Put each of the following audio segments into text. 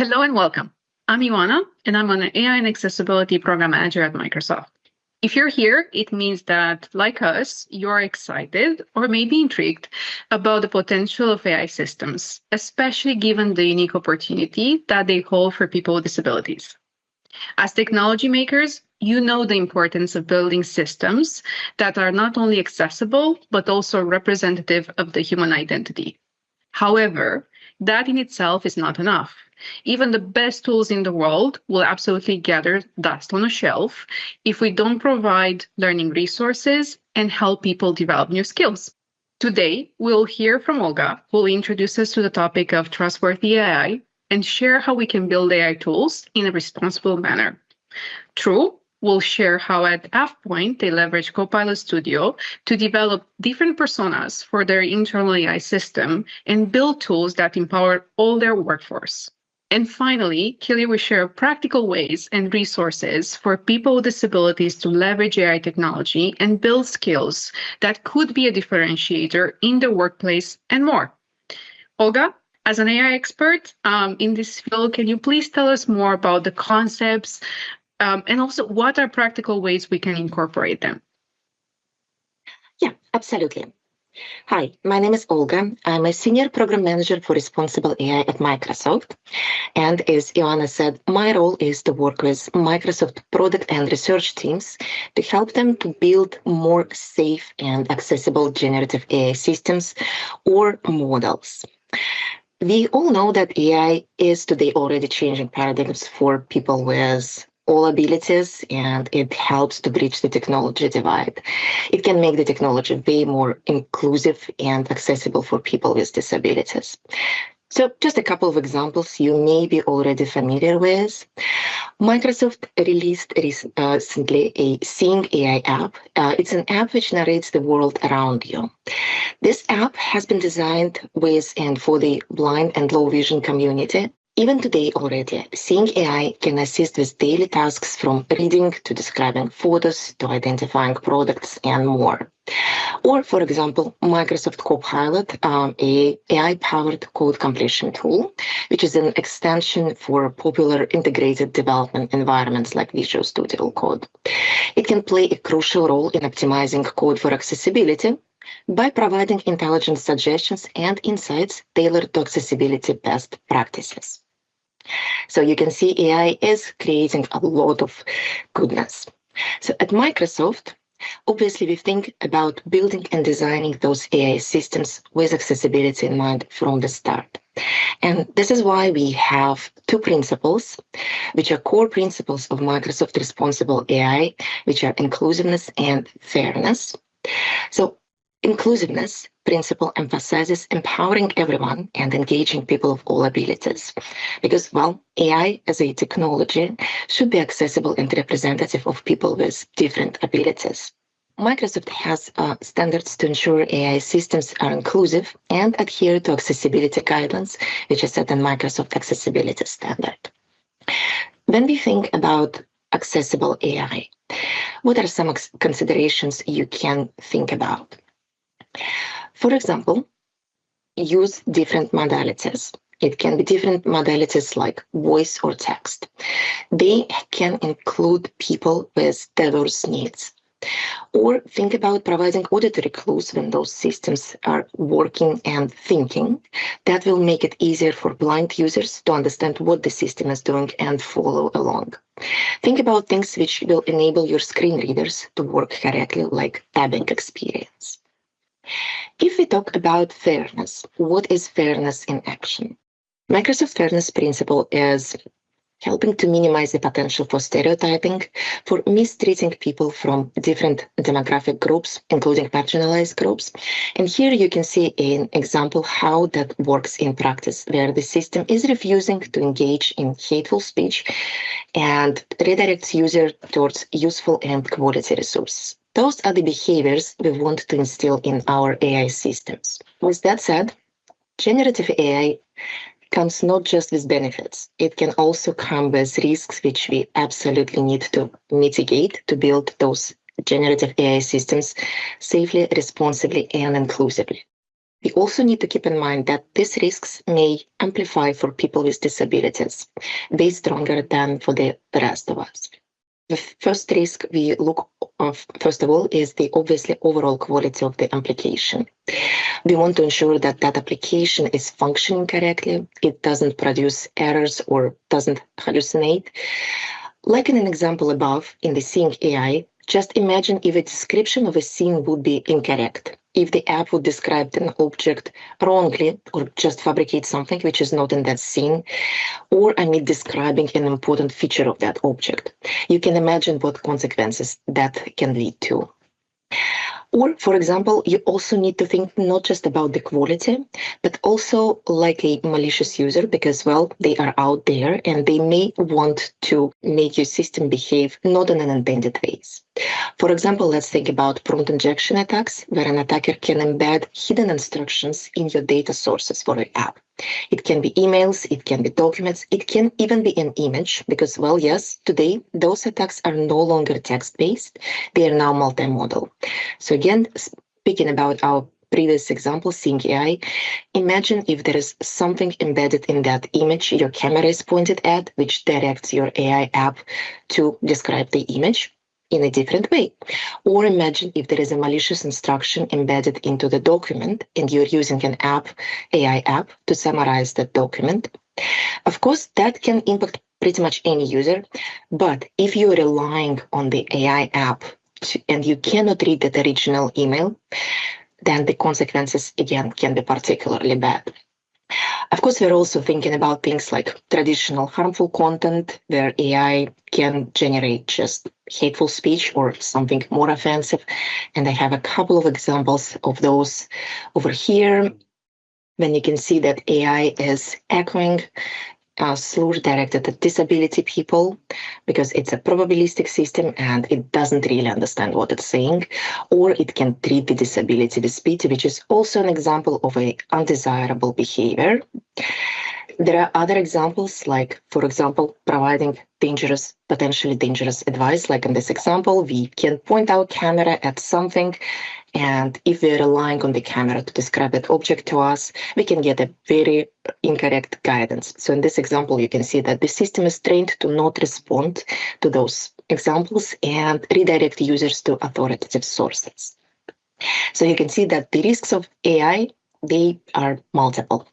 Hello and welcome. I'm Ioana, and I'm an AI and Accessibility Program Manager at Microsoft. If you're here, it means that, like us, you're excited or maybe intrigued about the potential of AI systems, especially given the unique opportunity that they hold for people with disabilities. As technology makers, you know the importance of building systems that are not only accessible, but also representative of the human identity. However, that in itself is not enough. Even the best tools in the world will absolutely gather dust on a shelf if we don't provide learning resources and help people develop new skills. Today, we'll hear from Olga, who will introduce us to the topic of trustworthy AI and share how we can build AI tools in a responsible manner. True, we'll share how at AvePoint they leverage Copilot Studio to develop different personas for their internal AI system and build tools that empower all their workforce. And finally, Kelly will share practical ways and resources for people with disabilities to leverage AI technology and build skills that could be a differentiator in the workplace and more. Olga, as an AI expert in this field, can you please tell us more about the concepts and also what are practical ways we can incorporate them? Yeah, absolutely. Hi, my name is Olga. I'm a Senior Program Manager for Responsible AI at Microsoft. And as Ioana said, my role is to work with Microsoft product and research teams to help them to build more safe and accessible generative AI systems or models. We all know that AI is today already changing paradigms for people with all abilities, and it helps to bridge the technology divide. It can make the technology way more inclusive and accessible for people with disabilities. So just a couple of examples you may be already familiar with. Microsoft released recently a Seeing AI app. It's an app which narrates the world around you. This app has been designed with and for the blind and low vision community. Even today already, Seeing AI can assist with daily tasks from reading to describing photos to identifying products and more. Or, for example, Microsoft Copilot, a AI-powered code completion tool, which is an extension for popular integrated development environments like Visual Studio Code. It can play a crucial role in optimizing code for accessibility by providing intelligent suggestions and insights tailored to accessibility best practices. So you can see AI is creating a lot of goodness. So at Microsoft, obviously we think about building and designing those AI systems with accessibility in mind from the start. And this is why we have two principles, which are core principles of Microsoft Responsible AI, which are inclusiveness and fairness. So inclusiveness principle emphasizes empowering everyone and engaging people of all abilities. Because, well, AI as a technology should be accessible and representative of people with different abilities. Microsoft has standards to ensure AI systems are inclusive and adhere to accessibility guidelines, which is set in Microsoft Accessibility Standard. When we think about accessible AI, what are some considerations you can think about? For example, use different modalities. It can be different modalities like voice or text. They can include people with diverse needs. Or think about providing auditory clues when those systems are working and thinking. That will make it easier for blind users to understand what the system is doing and follow along. Think about things which will enable your screen readers to work correctly, like tabbing experience. If we talk about fairness, what is fairness in action? Microsoft Fairness Principle is helping to minimize the potential for stereotyping, for mistreating people from different demographic groups, including marginalized groups. And here you can see an example how that works in practice, where the system is refusing to engage in hateful speech and redirects user towards useful and quality resources. Those are the behaviors we want to instill in our AI systems. With that said, generative AI comes not just with benefits. It can also come with risks which we absolutely need to mitigate to build those generative AI systems safely, responsibly, and inclusively. We also need to keep in mind that these risks may amplify for people with disabilities, way stronger than for the rest of us. The first risk we look of, first of all, is the obviously overall quality of the application. We want to ensure that that application is functioning correctly. It doesn't produce errors or doesn't hallucinate. Like in an example above, in the Seeing AI, just imagine if a description of a scene would be incorrect, if the app would describe an object wrongly or just fabricate something which is not in that scene, or omit describing an important feature of that object. You can imagine what consequences that can lead to. Or, for example, you also need to think not just about the quality, but also like a malicious user, because, well, they are out there and they may want to make your system behave not in unintended ways. For example, let's think about prompt injection attacks, where an attacker can embed hidden instructions in your data sources for your app. It can be emails, it can be documents, it can even be an image, because, well, yes, today those attacks are no longer text-based, they are now multimodal. So again, speaking about our previous example, Seeing AI, imagine if there is something embedded in that image your camera is pointed at, which directs your AI app to describe the image in a different way. Or imagine if there is a malicious instruction embedded into the document and you're using an AI app to summarize that document. Of course, that can impact pretty much any user, but if you're relying on the AI app and you cannot read that original email, then the consequences, again, can be particularly bad. Of course, we're also thinking about things like traditional harmful content, where AI can generate just hateful speech or something more offensive. And I have a couple of examples of those over here. When you can see that AI is echoing slurs directed at disability people because it's a probabilistic system and it doesn't really understand what it's saying, or it can treat the disability with pity, which is also an example of an undesirable behavior. There are other examples, like, for example, providing potentially dangerous advice. Like in this example, we can point our camera at something, and if we're relying on the camera to describe that object to us, we can get a very incorrect guidance. So in this example, you can see that the system is trained to not respond to those examples and redirect users to authoritative sources. So you can see that the risks of AI, they are multiple.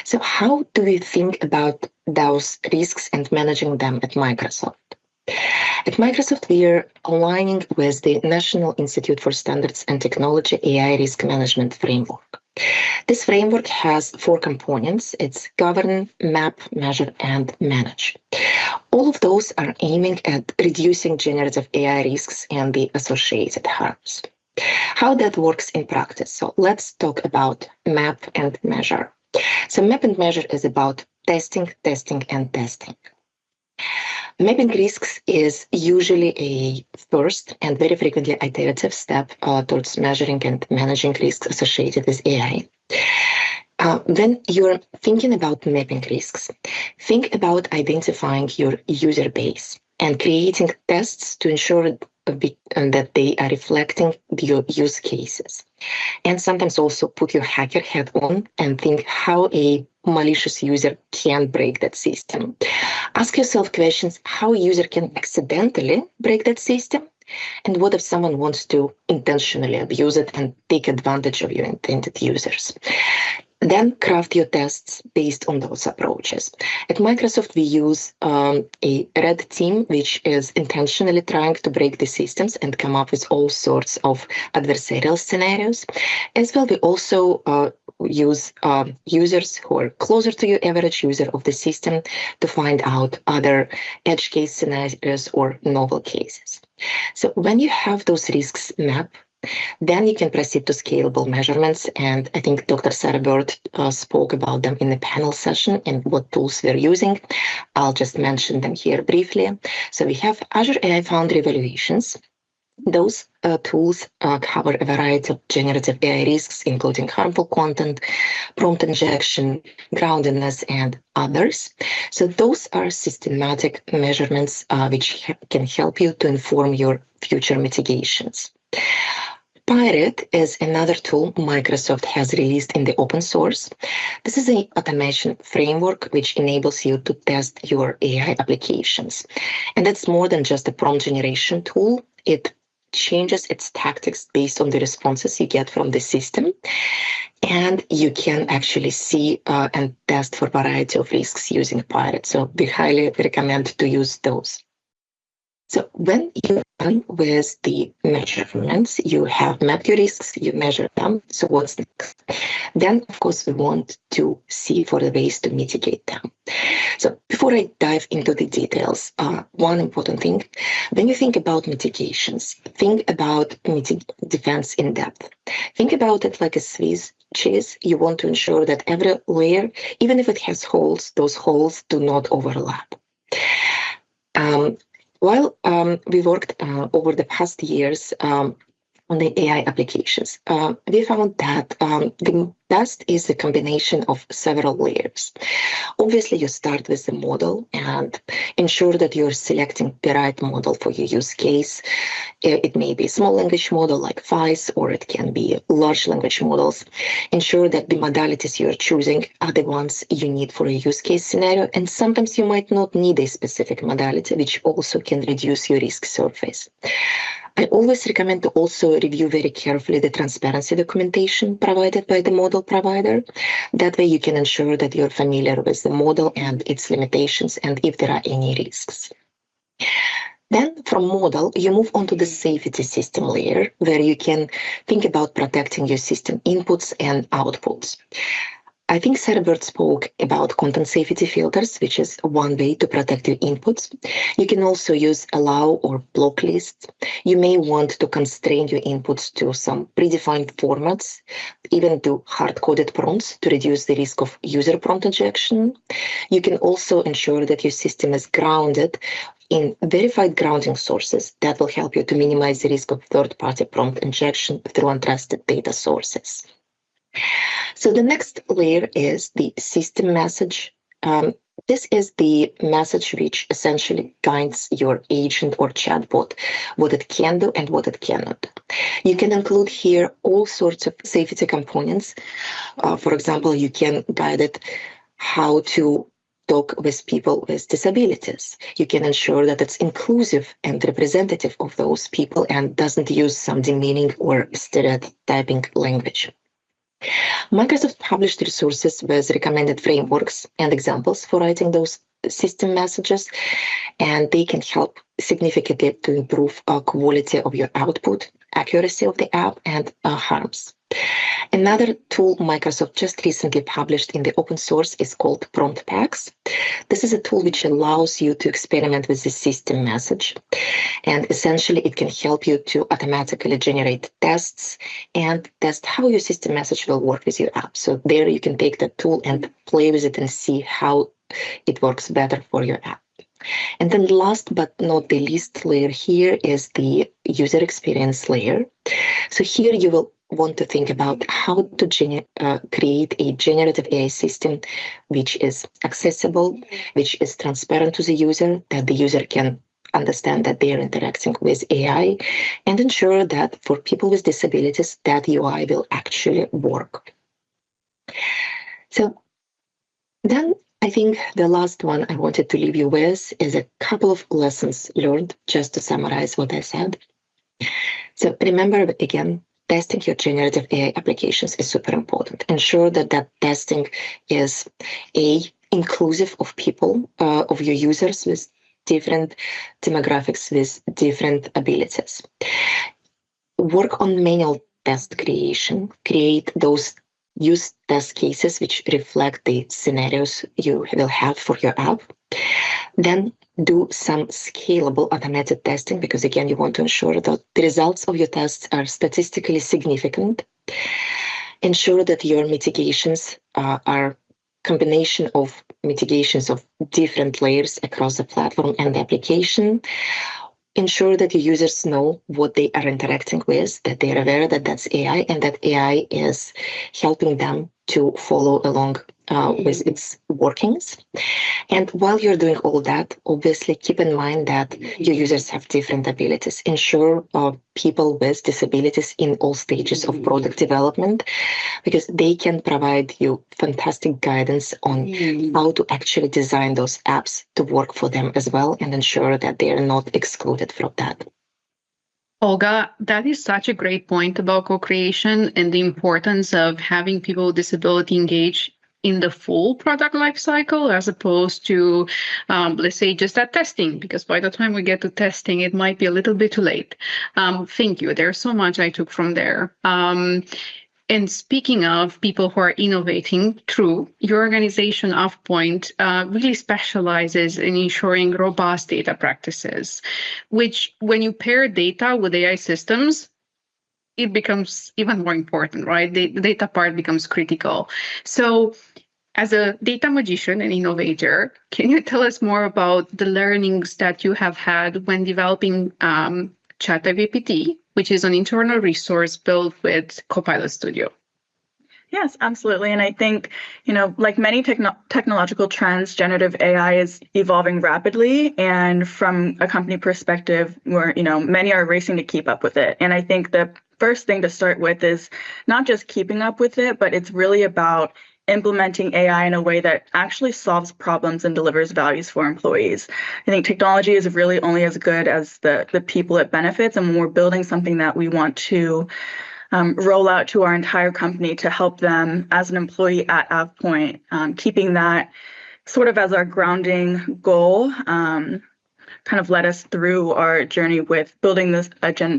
So how do we think about those risks and managing them at Microsoft? At Microsoft, we are aligning with the National Institute for Standards and Technology AI Risk Management Framework. This framework has 4 components. It's govern, map, measure, and manage. All of those are aiming at reducing generative AI risks and the associated harms. How that works in practice. So let's talk about map and measure. So map and measure is about testing, and testing. Mapping risks is usually a first and very frequently iterative step towards measuring and managing risks associated with AI. When you're thinking about mapping risks, think about identifying your user base and creating tests to ensure that they are reflecting your use cases. And sometimes also put your hacker hat on and think how a malicious user can break that system. Ask yourself questions: how a user can accidentally break that system? And what if someone wants to intentionally abuse it and take advantage of your intended users? Then craft your tests based on those approaches. At Microsoft, we use a red team, which is intentionally trying to break the systems and come up with all sorts of adversarial scenarios. As well, we also use users who are closer to your average user of the system to find out other edge case scenarios or novel cases. So when you have those risks mapped, then you can proceed to scalable measurements. And I think Dr. Sarah Bird spoke about them in the panel session and what tools we're using. I'll just mention them here briefly. So we have Azure AI Foundry evaluations. Those tools cover a variety of generative AI risks, including harmful content, prompt injection, groundedness, and others. So those are systematic measurements which can help you to inform your future mitigations. Pirate is another tool Microsoft has released in the open source. This is an automation framework which enables you to test your AI applications. And that's more than just a prompt generation tool. It changes its tactics based on the responses you get from the system. And you can actually see and test for a variety of risks using Pirate. So we highly recommend to use those. So when you're done with the measurements, you have mapped your risks, you measure them. So what's next? Then, of course, we want to see for the ways to mitigate them. So before I dive into the details, one important thing, when you think about mitigations, think about defense in depth. Think about it like a Swiss cheese. You want to ensure that every layer, even if it has holes, those holes do not overlap. While we worked over the past years on the AI applications, we found that the best is a combination of several layers. Obviously, you start with the model and ensure that you're selecting the right model for your use case. It may be a small language model like FICE, or it can be large language models. Ensure that the modalities you're choosing are the ones you need for a use case scenario. And sometimes you might not need a specific modality, which also can reduce your risk surface. I always recommend to also review very carefully the transparency documentation provided by the model provider. That way you can ensure that you're familiar with the model and its limitations and if there are any risks. Then from model, you move on to the safety system layer, where you can think about protecting your system inputs and outputs. I think Sarah spoke about content safety filters, which is one way to protect your inputs. You can also use allow or block lists. You may want to constrain your inputs to some predefined formats, even to hard-coded prompts to reduce the risk of user prompt injection. You can also ensure that your system is grounded in verified grounding sources that will help you to minimize the risk of third-party prompt injection through untrusted data sources. So the next layer is the system message. This is the message which essentially guides your agent or chatbot, what it can do and what it cannot. You can include here all sorts of safety components. For example, you can guide it how to talk with people with disabilities. You can ensure that it's inclusive and representative of those people and doesn't use some demeaning or stereotyping language. Microsoft published resources with recommended frameworks and examples for writing those system messages, and they can help significantly to improve quality of your output, accuracy of the app, and harms. Another tool Microsoft just recently published in the open source is called Prompt Packs. This is a tool which allows you to experiment with the system message. And essentially, it can help you to automatically generate tests and test how your system message will work with your app. So there you can take that tool and play with it and see how it works better for your app. And then last but not the least layer here is the user experience layer. So here you will want to think about how to create a generative AI system which is accessible, which is transparent to the user, that the user can understand that they are interacting with AI, and ensure that for people with disabilities, that UI will actually work. So then I think the last one I wanted to leave you with is a couple of lessons learned, just to summarize what I said. So remember, again, testing your generative AI applications is super important. Ensure that that testing is inclusive of people, of your users with different demographics, with different abilities. Work on manual test creation. Create those use test cases which reflect the scenarios you will have for your app. Then do some scalable automated testing, because again, you want to ensure that the results of your tests are statistically significant. Ensure that your mitigations are combination of mitigations of different layers across the platform and the application. Ensure that your users know what they are interacting with, that they are aware that that's AI and that AI is helping them to follow along with its workings. And while you're doing all that, obviously keep in mind that your users have different abilities. Ensure people with disabilities in all stages of product development, because they can provide you fantastic guidance on how to actually design those apps to work for them as well, and ensure that they are not excluded from that. Olga, that is such a great point about co-creation and the importance of having people with disability engage in the full product lifecycle as opposed to, let's say, just at testing, because by the time we get to testing, it might be a little bit too late. Thank you. There's so much I took from there. And speaking of people who are innovating, true, your organization, OffPoint, really specializes in ensuring robust data practices, which when you pair data with AI systems, it becomes even more important, right? The data part becomes critical. So as a data magician and innovator, can you tell us more about the learnings that you have had when developing ChatGPT, which is an internal resource built with Copilot Studio? Yes, absolutely. And I think, like many technological trends, generative AI is evolving rapidly. And from a company perspective, where, many are racing to keep up with it. And I think the first thing to start with is not just keeping up with it, but it's really about implementing AI in a way that actually solves problems and delivers values for employees. I think technology is really only as good as the people it benefits. And when we're building something that we want to roll out to our entire company to help them as an employee at AvePoint, keeping that sort of as our grounding goal, kind of led us through our journey with building this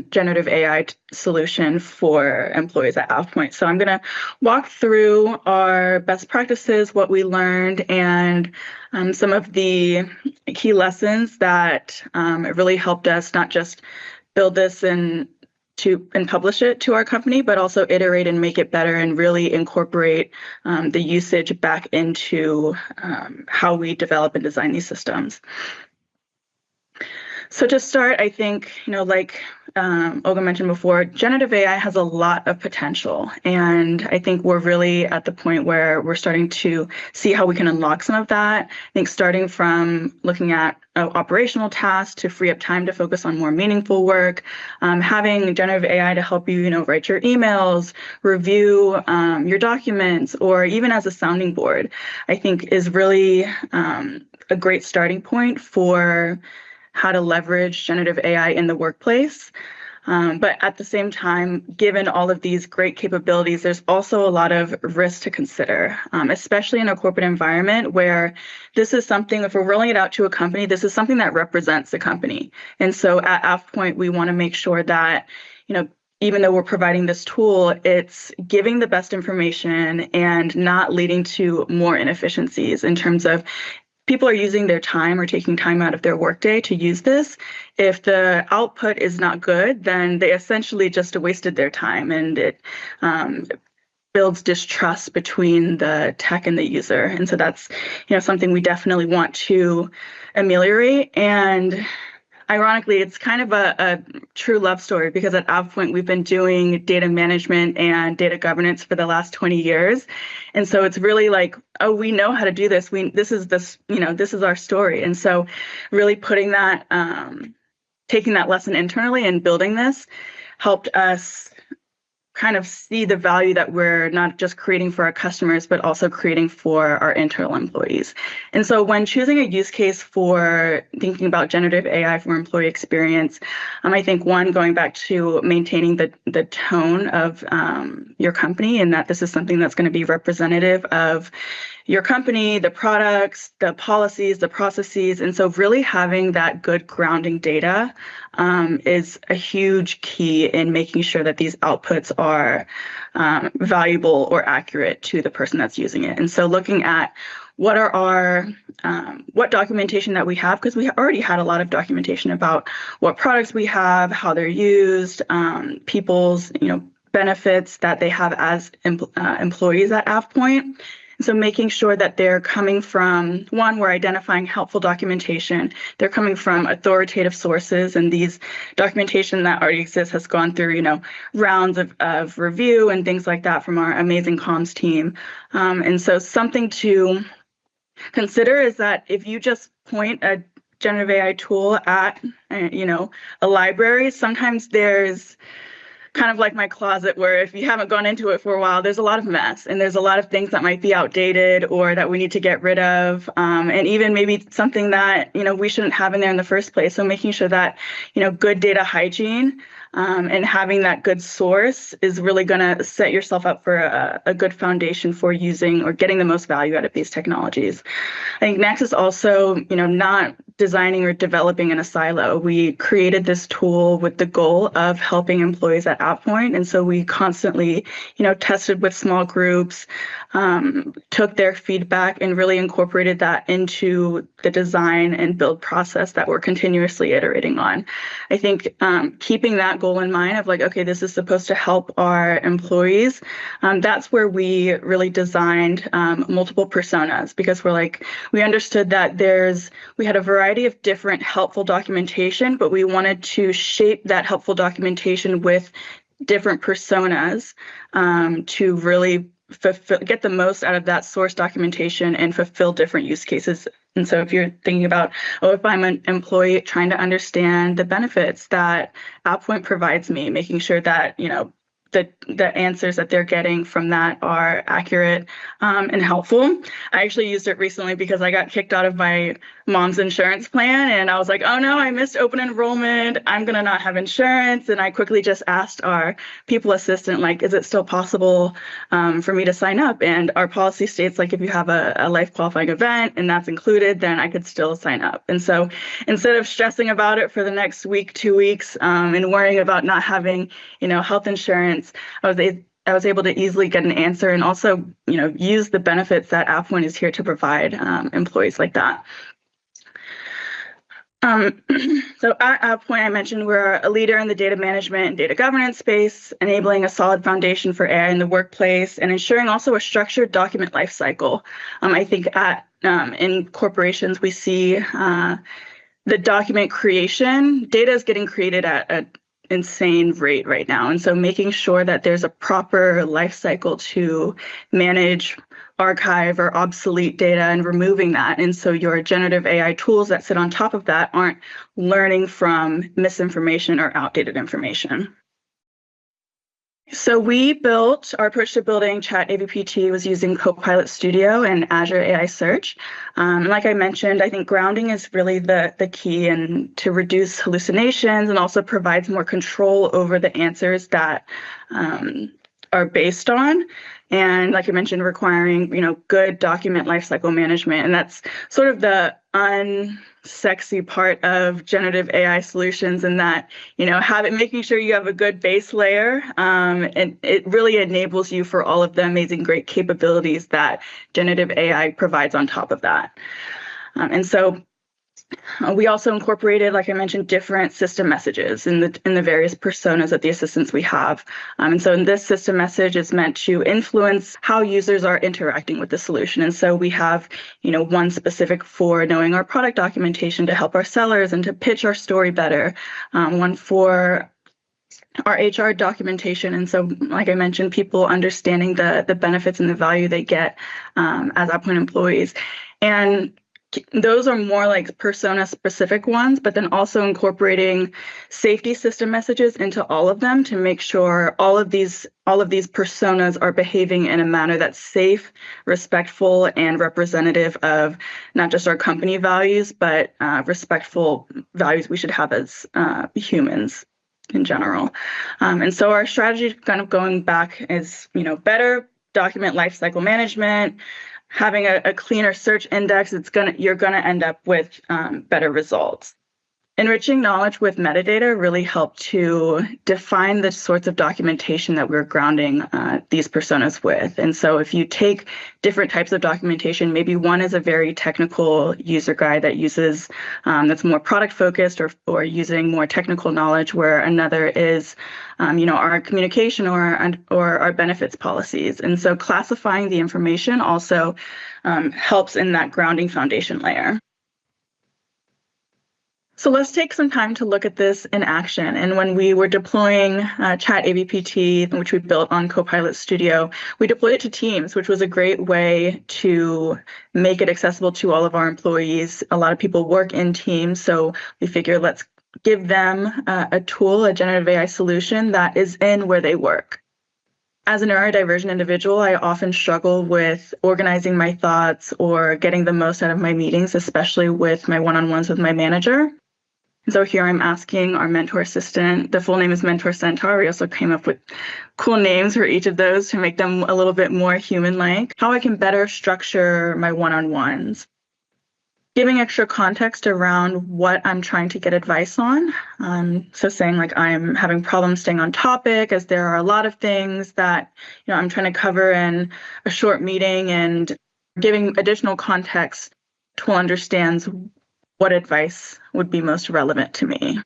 generative AI solution for employees at AvePoint. So I'm going to walk through our best practices, what we learned, and some of the key lessons that really helped us not just build this and publish it to our company, but also iterate and make it better and really incorporate the usage back into how we develop and design these systems. So to start, I think, like Olga mentioned before, generative AI has a lot of potential. And I think we're really at the point where we're starting to see how we can unlock some of that. I think starting from looking at operational tasks to free up time to focus on more meaningful work, having generative AI to help you, write your emails, review your documents, or even as a sounding board, I think is really a great starting point for how to leverage generative AI in the workplace. But at the same time, given all of these great capabilities, there's also a lot of risk to consider, especially in a corporate environment where this is something, if we're rolling it out to a company, this is something that represents the company. And so at AvePoint, we want to make sure that, even though we're providing this tool, it's giving the best information and not leading to more inefficiencies in terms of people are using their time or taking time out of their workday to use this. If the output is not good, then they essentially just wasted their time, and it builds distrust between the tech and the user. And so that's something we definitely want to ameliorate. And ironically, it's kind of a true love story, because at AvePoint, we've been doing data management and data governance for the last 20 years. And so it's really like, oh, we know how to do this. This is our story. And so really putting that, taking that lesson internally and building this helped us kind of see the value that we're not just creating for our customers, but also creating for our internal employees. And so when choosing a use case for thinking about generative AI for employee experience, I think going back to maintaining the tone of your company, and that this is something that's going to be representative of your company, the products, the policies, the processes. And so really having that good grounding data is a huge key in making sure that these outputs are valuable or accurate to the person that's using it. And so looking at what are our what documentation that we have, because we already had a lot of documentation about what products we have, how they're used, people's benefits that they have as employees at AvePoint. So making sure that they're coming from, one, we're identifying helpful documentation. They're coming from authoritative sources, and these documentation that already exists has gone through, rounds of review and things like that from our amazing comms team. And so something to consider is that if you just point a generative AI tool at, a library, sometimes there's kind of like my closet where if you haven't gone into it for a while, there's a lot of mess and there's a lot of things that might be outdated or that we need to get rid of. And even maybe something that, we shouldn't have in there in the first place. So making sure that, good data hygiene and having that good source is really going to set yourself up for a good foundation for using or getting the most value out of these technologies. I think next is also, not designing or developing in a silo. We created this tool with the goal of helping employees at AppPoint. And so we constantly, tested with small groups, took their feedback and really incorporated that into the design and build process that we're continuously iterating on. I think keeping that goal in mind of like, okay, this is supposed to help our employees. That's where we really designed multiple personas, because we understood that we had a variety of different helpful documentation, but we wanted to shape that helpful documentation with different personas to really get the most out of that source documentation and fulfill different use cases. And so if you're thinking about, if I'm an employee trying to understand the benefits that AppPoint provides me, making sure that, the answers that they're getting from that are accurate and helpful. I actually used it recently because I got kicked out of my mom's insurance plan, and I was like, oh no, I missed open enrollment. I'm gonna not have insurance. And I quickly just asked our people assistant, is it still possible for me to sign up? And our policy states if you have a life qualifying event and that's included, then I could still sign up. And so instead of stressing about it for the next week, 2 weeks, and worrying about not having, health insurance, I was able to easily get an answer and also, use the benefits that AppPoint is here to provide employees like that. So at AppPoint, I mentioned we're a leader in the data management and data governance space, enabling a solid foundation for AI in the workplace and ensuring also a structured document lifecycle. I think in corporations, we see the document creation, data is getting created at an insane rate right now. And so making sure that there's a proper life cycle to manage, archive, or obsolete data and removing that. And so your generative AI tools that sit on top of that aren't learning from misinformation or outdated information. So our approach to building Chat AVPT was using Copilot Studio and Azure AI Search. Like I mentioned, I think grounding is really the key and to reduce hallucinations and also provides more control over the answers that are based on. And like I mentioned, requiring, good document lifecycle management. And that's sort of the unsexy part of generative AI solutions, and that, making sure you have a good base layer. And it really enables you for all of the amazing, great capabilities that generative AI provides on top of that. And so we also incorporated, like I mentioned, different system messages in the various personas of the assistants we have. And so in this system message is meant to influence how users are interacting with the solution. And so we have, one specific for knowing our product documentation to help our sellers and to pitch our story better. One for our HR documentation. And so, like I mentioned, people understanding the benefits and the value they get as AppPoint employees. And those are more like persona specific ones, but then also incorporating safety system messages into all of them to make sure all of these personas are behaving in a manner that's safe, respectful, and representative of not just our company values, but respectful values we should have as humans in general. And so our strategy kind of going back is, better document lifecycle management, having a cleaner search index, you're gonna end up with better results. Enriching knowledge with metadata really helped to define the sorts of documentation that we're grounding these personas with. And so if you take different types of documentation, maybe one is a very technical user guide that uses, that's more product focused or using more technical knowledge, where another is, our communication or our benefits policies. And so classifying the information also helps in that grounding foundation layer. So let's take some time to look at this in action. And when we were deploying Chat ABPT, which we built on Copilot Studio, we deployed it to teams, which was a great way to make it accessible to all of our employees. A lot of people work in teams, so we figured let's give them a tool, a generative AI solution that is in where they work. As a neurodivergent individual, I often struggle with organizing my thoughts or getting the most out of my meetings, especially with my one-on-ones with my manager. So here I'm asking our mentor assistant, the full name is Mentor Centaur. We also came up with cool names for each of those to make them a little bit more human-like, how I can better structure my one-on-ones. Giving extra context around what I'm trying to get advice on. So saying like I'm having problems staying on topic, as there are a lot of things that I'm trying to cover in a short meeting, and giving additional context. Tool understands what advice would be most relevant to me.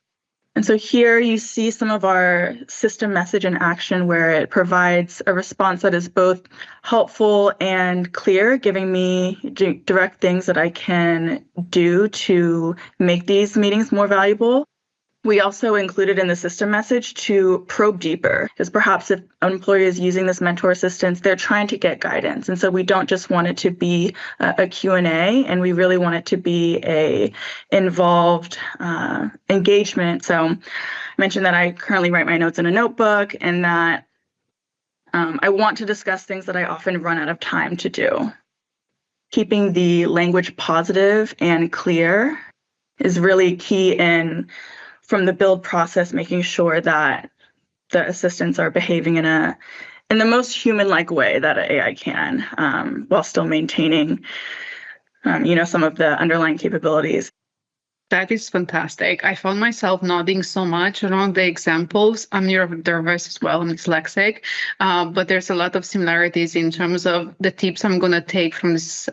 And so here you see some of our system message in action, where it provides a response that is both helpful and clear, giving me direct things that I can do to make these meetings more valuable. We also included in the system message to probe deeper, because perhaps if an employee is using this mentor assistance, they're trying to get guidance. And so we don't just want it to be a Q&A, and we really want it to be a involved engagement. So I mentioned that I currently write my notes in a notebook, and that I want to discuss things that I often run out of time to do. Keeping the language positive and clear is really key from the build process, making sure that the assistants are behaving in the most human-like way that an AI can, while still maintaining, some of the underlying capabilities. That is fantastic. I found myself nodding so much around the examples. I'm neurodiverse as well, I'm dyslexic, but there's a lot of similarities in terms of the tips I'm going to take from this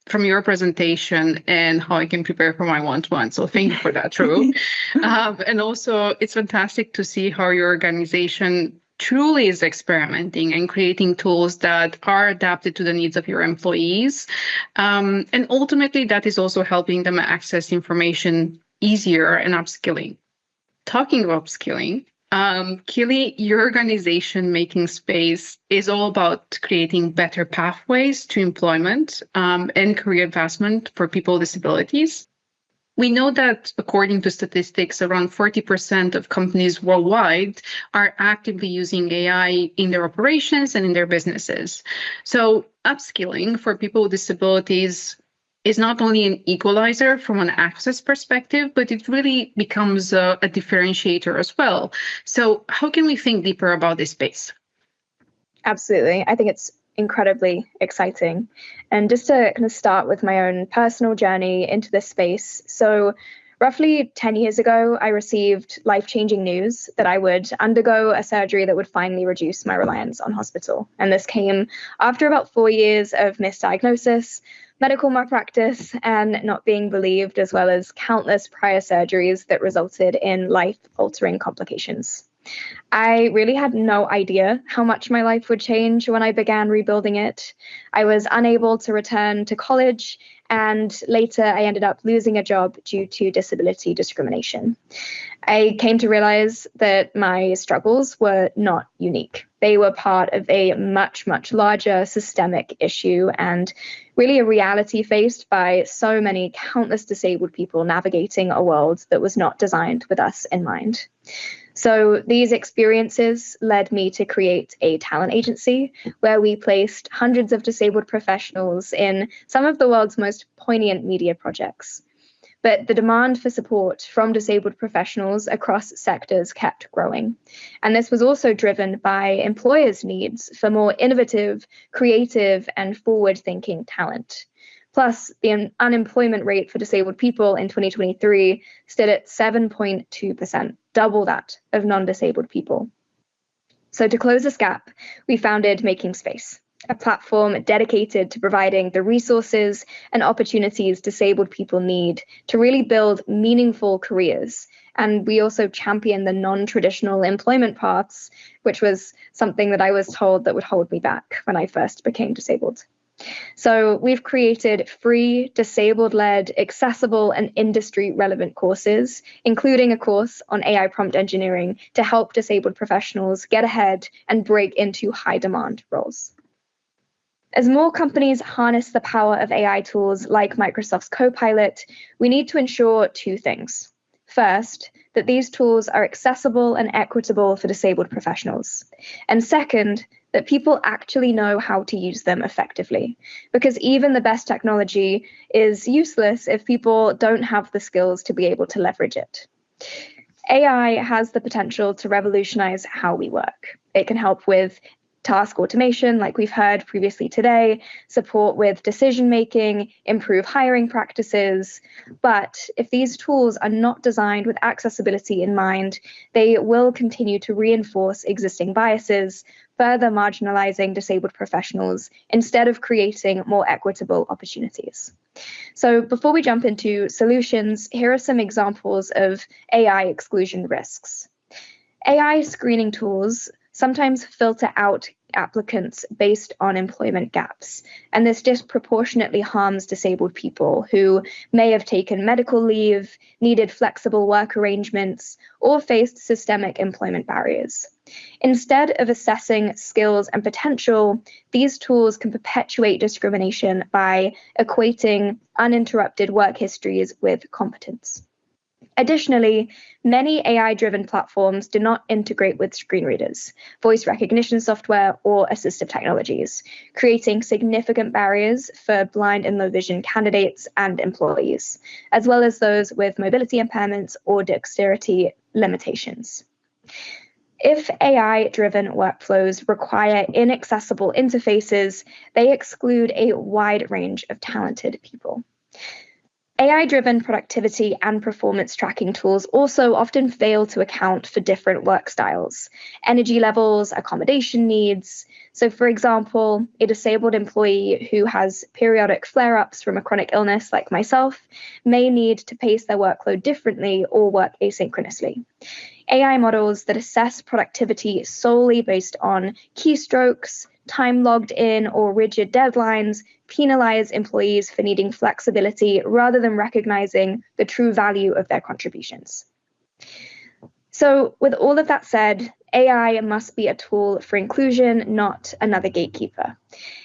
from your presentation and how I can prepare for my one-to-one. So thank you for that, Drew. And also, it's fantastic to see how your organization truly is experimenting and creating tools that are adapted to the needs of your employees. And ultimately, that is also helping them access information easier and upskilling. Talking about upskilling, Keely, your organization Making Space is all about creating better pathways to employment and career advancement for people with disabilities. We know that according to statistics, around 40% of companies worldwide are actively using AI in their operations and in their businesses. So upskilling for people with disabilities is not only an equalizer from an access perspective, but it really becomes a differentiator as well. So how can we think deeper about this space? Absolutely. I think it's incredibly exciting. And just to kind of start with my own personal journey into this space. So roughly 10 years ago, I received life-changing news that I would undergo a surgery that would finally reduce my reliance on hospital. And this came after about 4 years of misdiagnosis, medical malpractice, and not being believed, as well as countless prior surgeries that resulted in life-altering complications. I really had no idea how much my life would change when I began rebuilding it. I was unable to return to college, and later I ended up losing a job due to disability discrimination. I came to realize that my struggles were not unique. They were part of a much, much larger systemic issue, and really a reality faced by so many countless disabled people navigating a world that was not designed with us in mind. So these experiences led me to create a talent agency where we placed hundreds of disabled professionals in some of the world's most poignant media projects. But the demand for support from disabled professionals across sectors kept growing. And this was also driven by employers' needs for more innovative, creative, and forward-thinking talent. Plus, the unemployment rate for disabled people in 2023 stood at 7.2%, double that of non-disabled people. So to close this gap, we founded Making Space, a platform dedicated to providing the resources and opportunities disabled people need to really build meaningful careers. And we also champion the non-traditional employment paths, which was something that I was told that would hold me back when I first became disabled. So we've created free, disabled-led, accessible, and industry-relevant courses, including a course on AI prompt engineering to help disabled professionals get ahead and break into high-demand roles. As more companies harness the power of AI tools like Microsoft's Copilot, we need to ensure two things. First, that these tools are accessible and equitable for disabled professionals. And second, that people actually know how to use them effectively. Because even the best technology is useless if people don't have the skills to be able to leverage it. AI has the potential to revolutionize how we work. It can help with task automation, like we've heard previously today, support with decision-making, improve hiring practices. But if these tools are not designed with accessibility in mind, they will continue to reinforce existing biases, further marginalizing disabled professionals instead of creating more equitable opportunities. So before we jump into solutions, here are some examples of AI exclusion risks. AI screening tools sometimes filter out applicants based on employment gaps, and this disproportionately harms disabled people who may have taken medical leave, needed flexible work arrangements, or faced systemic employment barriers. Instead of assessing skills and potential, these tools can perpetuate discrimination by equating uninterrupted work histories with competence. Additionally, many AI-driven platforms do not integrate with screen readers, voice recognition software, or assistive technologies, creating significant barriers for blind and low vision candidates and employees, as well as those with mobility impairments or dexterity limitations. If AI-driven workflows require inaccessible interfaces, they exclude a wide range of talented people. AI-driven productivity and performance tracking tools also often fail to account for different work styles, energy levels, accommodation needs. So for example, a disabled employee who has periodic flare-ups from a chronic illness like myself may need to pace their workload differently or work asynchronously. AI models that assess productivity solely based on keystrokes, time logged in, or rigid deadlines penalize employees for needing flexibility rather than recognizing the true value of their contributions. So with all of that said, AI must be a tool for inclusion, not another gatekeeper.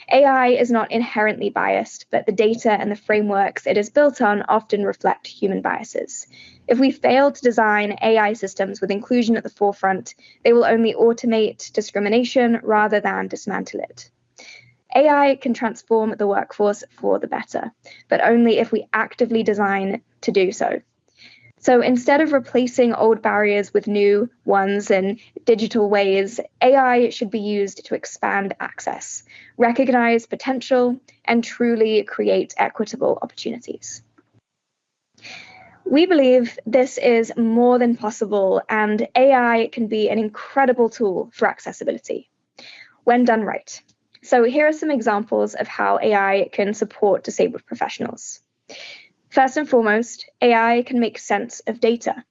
AI is not inherently biased, but the data and the frameworks it is built on often reflect human biases. If we fail to design AI systems with inclusion at the forefront, they will only automate discrimination rather than dismantle it. AI can transform the workforce for the better, but only if we actively design to do so. So instead of replacing old barriers with new ones and digital ways, AI should be used to expand access, recognize potential, and truly create equitable opportunities. We believe this is more than possible, and AI can be an incredible tool for accessibility when done right. So here are some examples of how AI can support disabled professionals. First and foremost, AI can make sense of data.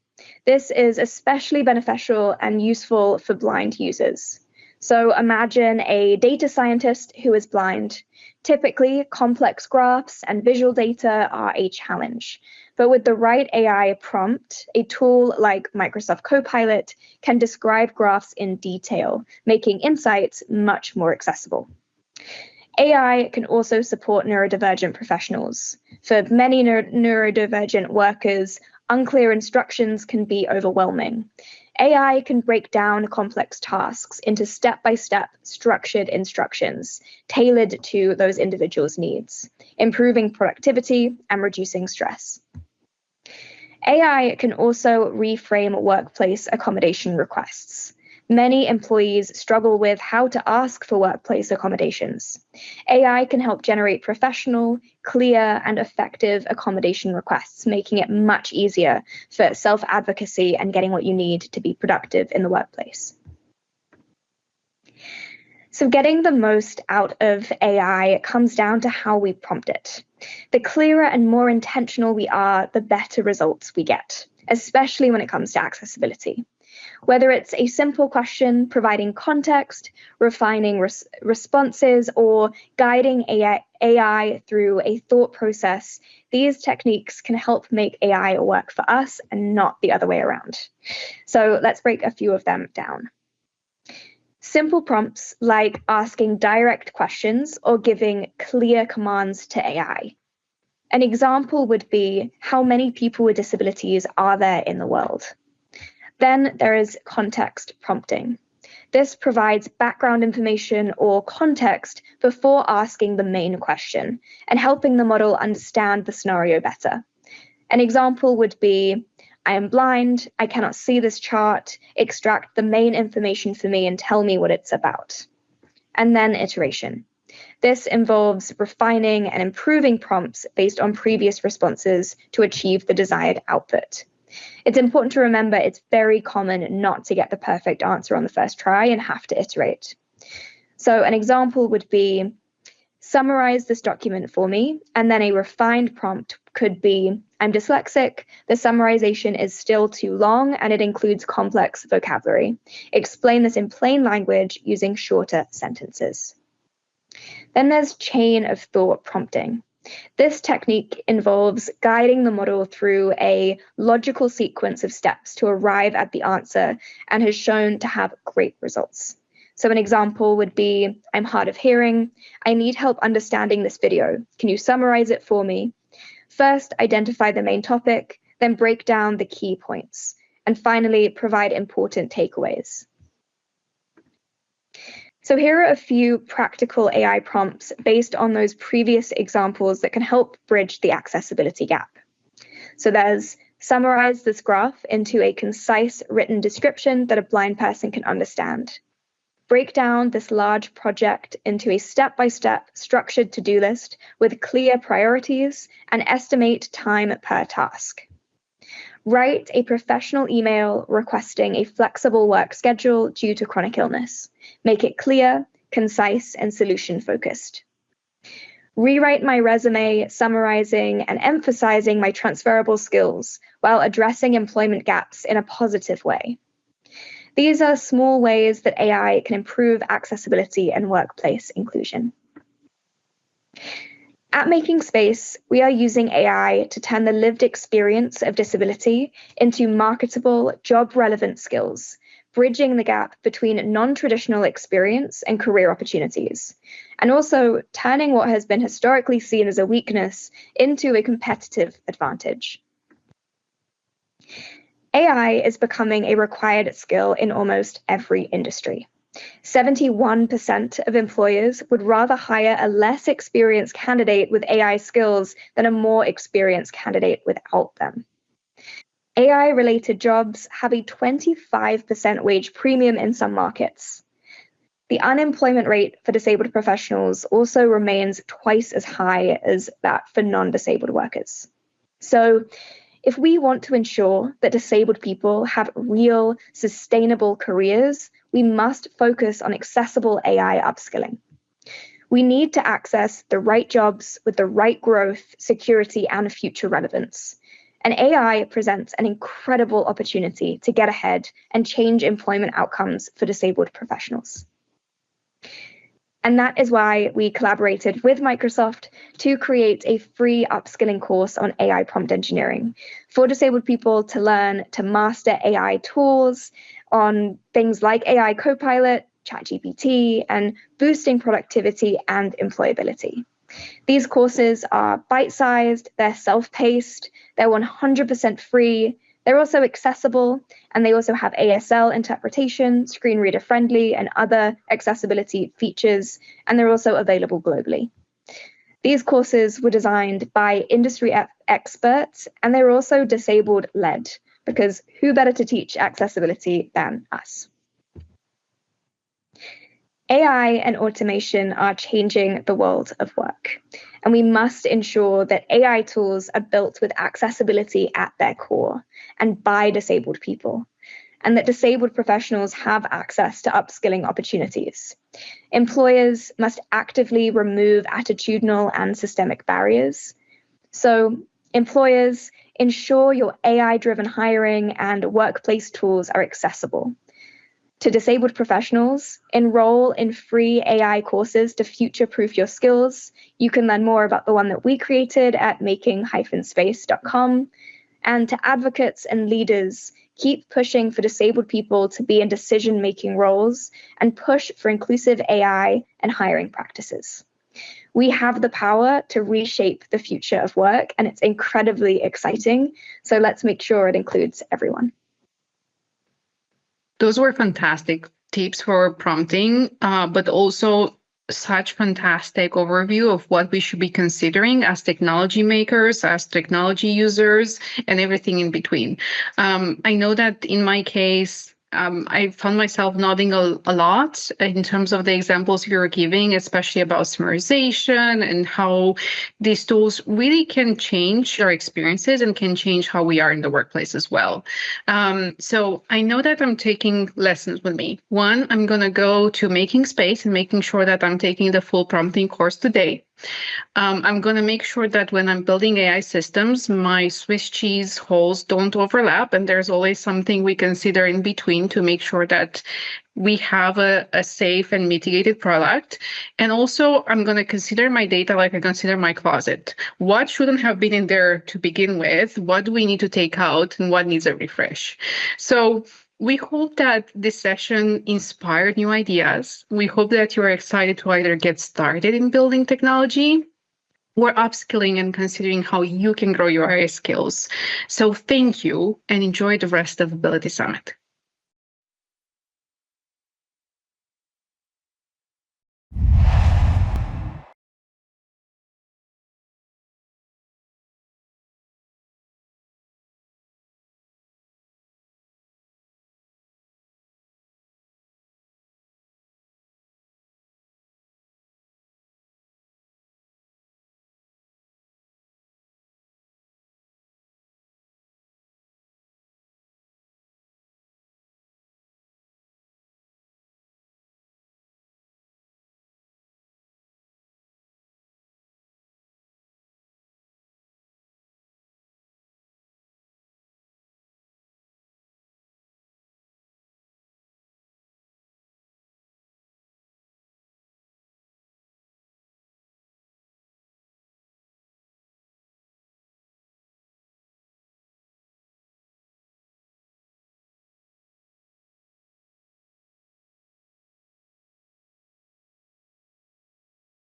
This is especially beneficial and useful for blind users. So imagine a data scientist who is blind. Typically, complex graphs and visual data are a challenge. But with the right AI prompt, a tool like Microsoft Copilot can describe graphs in detail, making insights much more accessible. AI can also support neurodivergent professionals. For many neurodivergent workers, unclear instructions can be overwhelming. AI can break down complex tasks into step-by-step structured instructions tailored to those individuals' needs, improving productivity and reducing stress. AI can also reframe workplace accommodation requests. Many employees struggle with how to ask for workplace accommodations. AI can help generate professional, clear, and effective accommodation requests, making it much easier for self-advocacy and getting what you need to be productive in the workplace. So getting the most out of AI comes down to how we prompt it. The clearer and more intentional we are, the better results we get, especially when it comes to accessibility. Whether it's a simple question, providing context, refining responses, or guiding AI through a thought process, these techniques can help make AI work for us and not the other way around. So let's break a few of them down. Simple prompts like asking direct questions or giving clear commands to AI. An example would be, how many people with disabilities are there in the world? Then there is context prompting. This provides background information or context before asking the main question and helping the model understand the scenario better. An example would be, I am blind, I cannot see this chart, extract the main information for me and tell me what it's about. And then iteration. This involves refining and improving prompts based on previous responses to achieve the desired output. It's important to remember it's very common not to get the perfect answer on the first try and have to iterate. So an example would be, summarize this document for me, and then a refined prompt could be, I'm dyslexic, the summarization is still too long and it includes complex vocabulary. Explain this in plain language using shorter sentences. Then there's chain of thought prompting. This technique involves guiding the model through a logical sequence of steps to arrive at the answer and has shown to have great results. So an example would be, I'm hard of hearing, I need help understanding this video. Can you summarize it for me? First, identify the main topic, then break down the key points, and finally, provide important takeaways. So here are a few practical AI prompts based on those previous examples that can help bridge the accessibility gap. So there's, summarize this graph into a concise written description that a blind person can understand. Break down this large project into a step-by-step structured to-do list with clear priorities and estimate time per task. Write a professional email requesting a flexible work schedule due to chronic illness. Make it clear, concise, and solution-focused. Rewrite my resume, summarizing and emphasizing my transferable skills while addressing employment gaps in a positive way. These are small ways that AI can improve accessibility and workplace inclusion. At Making Space, we are using AI to turn the lived experience of disability into marketable, job-relevant skills, bridging the gap between non-traditional experience and career opportunities, and also turning what has been historically seen as a weakness into a competitive advantage. AI is becoming a required skill in almost every industry. 71% of employers would rather hire a less experienced candidate with AI skills than a more experienced candidate without them. AI-related jobs have a 25% wage premium in some markets. The unemployment rate for disabled professionals also remains twice as high as that for non-disabled workers. So, if we want to ensure that disabled people have real, sustainable careers, we must focus on accessible AI upskilling. We need to access the right jobs with the right growth, security, and future relevance. And AI presents an incredible opportunity to get ahead and change employment outcomes for disabled professionals. And that is why we collaborated with Microsoft to create a free upskilling course on AI prompt engineering for disabled people to learn to master AI tools on things like AI Copilot, ChatGPT, and boosting productivity and employability. These courses are bite-sized, they're self-paced, they're 100% free, they're also accessible, and they also have ASL interpretation, screen reader friendly, and other accessibility features, and they're also available globally. These courses were designed by industry experts, and they're also disabled-led, because who better to teach accessibility than us? AI and automation are changing the world of work, and we must ensure that AI tools are built with accessibility at their core and by disabled people, and that disabled professionals have access to upskilling opportunities. Employers must actively remove attitudinal and systemic barriers. So, employers, ensure your AI-driven hiring and workplace tools are accessible. To disabled professionals, enroll in free AI courses to future-proof your skills. You can learn more about the one that we created at making-space.com. And to advocates and leaders, keep pushing for disabled people to be in decision-making roles and push for inclusive AI and hiring practices. We have the power to reshape the future of work, and it's incredibly exciting. So let's make sure it includes everyone. Those were fantastic tips for prompting, but also such fantastic overview of what we should be considering as technology makers, as technology users, and everything in between. I know that in my case, I found myself nodding a lot in terms of the examples you were giving, especially about summarization and how these tools really can change our experiences and can change how we are in the workplace as well. So I know that I'm taking lessons with me. One, I'm going to go to Making Space and making sure that I'm taking the full prompting course today. I'm going to make sure that when I'm building AI systems, my Swiss cheese holes don't overlap, and there's always something we consider in between to make sure that we have a safe and mitigated product. And also, I'm going to consider my data like I consider my closet. What shouldn't have been in there to begin with? What do we need to take out, and what needs a refresh? So we hope that this session inspired new ideas. We hope that you are excited to either get started in building technology or upskilling and considering how you can grow your AI skills. So thank you and enjoy the rest of Ability Summit.